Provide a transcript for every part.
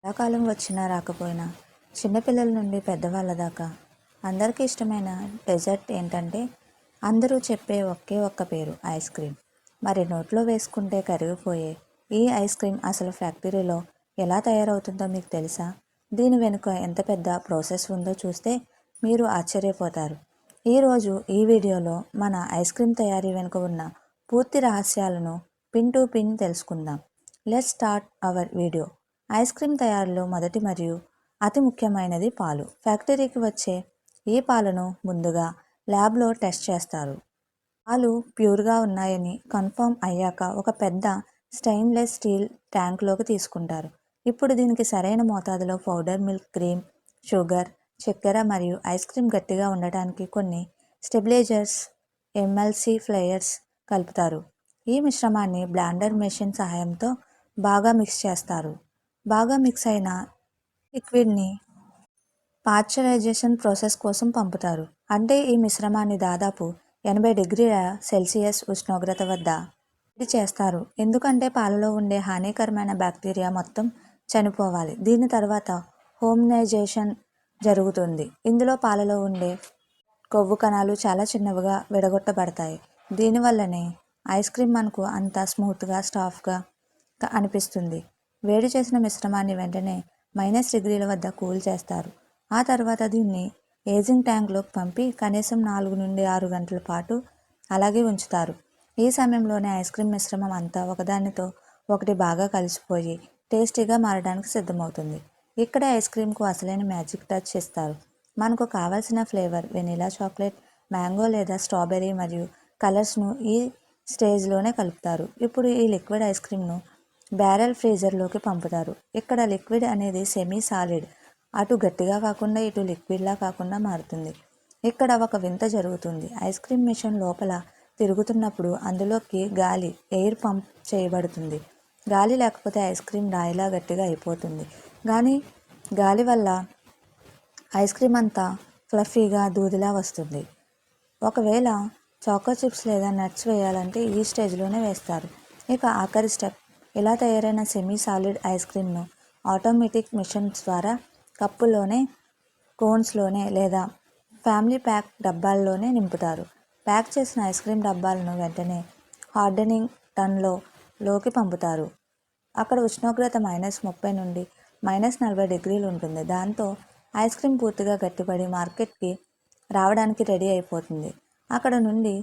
ఎండాకాలం వచ్చినా రాకపోయినా చిన్నపిల్లల నుండి పెద్దవాళ్ళ దాకా అందరికీ ఇష్టమైన డెజర్ట్ ఏంటంటే అందరూ చెప్పే ఒకే ఒక్క పేరు ఐస్ క్రీమ్. మరి నోట్లో వేసుకుంటే కరిగిపోయే ఈ ఐస్ క్రీమ్ అసలు ఫ్యాక్టరీలో ఎలా తయారవుతుందో మీకు తెలుసా? దీని వెనుక ఎంత పెద్ద ప్రాసెస్ ఉందో చూస్తే మీరు ఆశ్చర్యపోతారు. ఈరోజు ఈ వీడియోలో మన ఐస్ క్రీమ్ తయారీ వెనుక ఉన్న పూర్తి రహస్యాలను పిన్ టు పిన్ తెలుసుకుందాం. Let's start our video. Ice cream తయారీలో మొదటి మరియు అతి ముఖ్యమైనది పాలు. ఫ్యాక్టరీకి వచ్చే ఈ పాలను ముందుగా ల్యాబ్లో టెస్ట్ చేస్తారు. పాలు ప్యూర్గా ఉన్నాయని కన్ఫర్మ్ అయ్యాక ఒక పెద్ద స్టెయిన్లెస్ స్టీల్ ట్యాంక్లోకి తీసుకుంటారు. ఇప్పుడు దీనికి సరైన మోతాదులో పౌడర్ మిల్క్, క్రీమ్, షుగర్, చక్కెర మరియు ఐస్ క్రీమ్ గట్టిగా ఉండటానికి కొన్ని స్టెబిలైజర్స్, ఎంఎల్సి ఫ్లేయర్స్ కలుపుతారు. ఈ మిశ్రమాన్ని బ్లెండర్ మెషిన్ సహాయంతో బాగా మిక్స్ చేస్తారు. బాగా మిక్స్ అయిన లిక్విడ్ని పాశ్చరైజేషన్ ప్రాసెస్ కోసం పంపుతారు. అంటే ఈ మిశ్రమాన్ని దాదాపు 80 డిగ్రీల సెల్సియస్ ఉష్ణోగ్రత వద్ద వేడి చేస్తారు. ఎందుకంటే పాలలో ఉండే హానికరమైన బ్యాక్టీరియా మొత్తం చనిపోవాలి. దీని తర్వాత హోమోనైజేషన్ జరుగుతుంది. ఇందులో పాలలో ఉండే కొవ్వు కణాలు చాలా చిన్నవిగా విడగొట్టబడతాయి. దీనివల్లనే ఐస్ క్రీమ్ మనకు అంత స్మూత్గా, సాఫ్ట్గా అనిపిస్తుంది. వేడి చేసిన మిశ్రమాన్ని వెంటనే -డిగ్రీల వద్ద కూల్ చేస్తారు. ఆ తర్వాత దీన్ని ఏజింగ్ ట్యాంక్లోకి పంపి కనీసం 4 నుండి 6 గంటల పాటు అలాగే ఉంచుతారు. ఈ సమయంలోనే ఐస్ క్రీమ్ మిశ్రమం అంతా ఒకదానితో ఒకటి బాగా కలిసిపోయి టేస్టీగా మారడానికి సిద్ధమవుతుంది. ఇక్కడ ఐస్ క్రీమ్కు అసలైన మ్యాజిక్ టచ్ ఇస్తారు. మనకు కావాల్సిన ఫ్లేవర్ వెనిలా, చాక్లెట్, మ్యాంగో లేదా స్ట్రాబెర్రీ మరియు కలర్స్ను ఈ స్టేజ్లోనే కలుపుతారు. ఇప్పుడు ఈ లిక్విడ్ ఐస్ క్రీమ్ను బ్యారెల్ ఫ్రీజర్లోకి పంపుతారు. ఇక్కడ లిక్విడ్ అనేది సెమీ సాలిడ్, అటు గట్టిగా కాకుండా ఇటు లిక్విడ్లా కాకుండా మారుతుంది. ఇక్కడ ఒక వింత జరుగుతుంది. ఐస్ క్రీమ్ మిషన్ లోపల తిరుగుతున్నప్పుడు అందులోకి గాలి, ఎయిర్ పంప్ చేయబడుతుంది. గాలి లేకపోతే ఐస్ క్రీమ్ రాయిలా గట్టిగా అయిపోతుంది. కానీ గాలి వల్ల ఐస్ క్రీమ్ అంతా ఫ్లఫీగా, దూదిలా వస్తుంది. ఒకవేళ చాకో చిప్స్ లేదా నట్స్ వేయాలంటే ఈ స్టేజ్లోనే వేస్తారు. ఇక ఆఖరి స్టెప్. ఇలా తయారైన సెమీ సాలిడ్ ఐస్ క్రీమ్ను ఆటోమేటిక్ మిషన్స్ ద్వారా కప్పుల్లోనే, కోన్స్లోనే లేదా ఫ్యామిలీ ప్యాక్ డబ్బాల్లోనే నింపుతారు. ప్యాక్ చేసిన ఐస్ క్రీమ్ డబ్బాలను వెంటనే హార్డనింగ్ టన్లోకి పంపుతారు. అక్కడ ఉష్ణోగ్రత -30 నుండి -40 డిగ్రీలు ఉంటుంది. దాంతో ఐస్ క్రీమ్ పూర్తిగా గట్టిపడి మార్కెట్కి రావడానికి రెడీ అయిపోతుంది. అక్కడ నుండి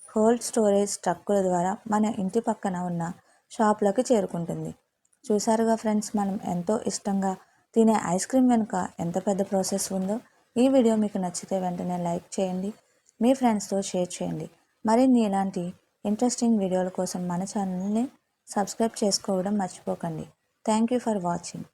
కోల్డ్ స్టోరేజ్ ట్రక్కుల ద్వారా మన ఇంటి పక్కన ఉన్న షాప్లోకి చేరుకుంటుంది. చూసారుగా ఫ్రెండ్స్, మనం ఎంతో ఇష్టంగా తినే ఐస్ క్రీమ్ వెనుక ఎంత పెద్ద ప్రాసెస్ ఉందో. ఈ వీడియో మీకు నచ్చితే వెంటనే లైక్ చేయండి, మీ ఫ్రెండ్స్తో షేర్ చేయండి. మరిన్ని ఇలాంటి ఇంట్రెస్టింగ్ వీడియోల కోసం మన ఛానల్ని సబ్స్క్రైబ్ చేసుకోవడం మర్చిపోకండి. Thank you for watching.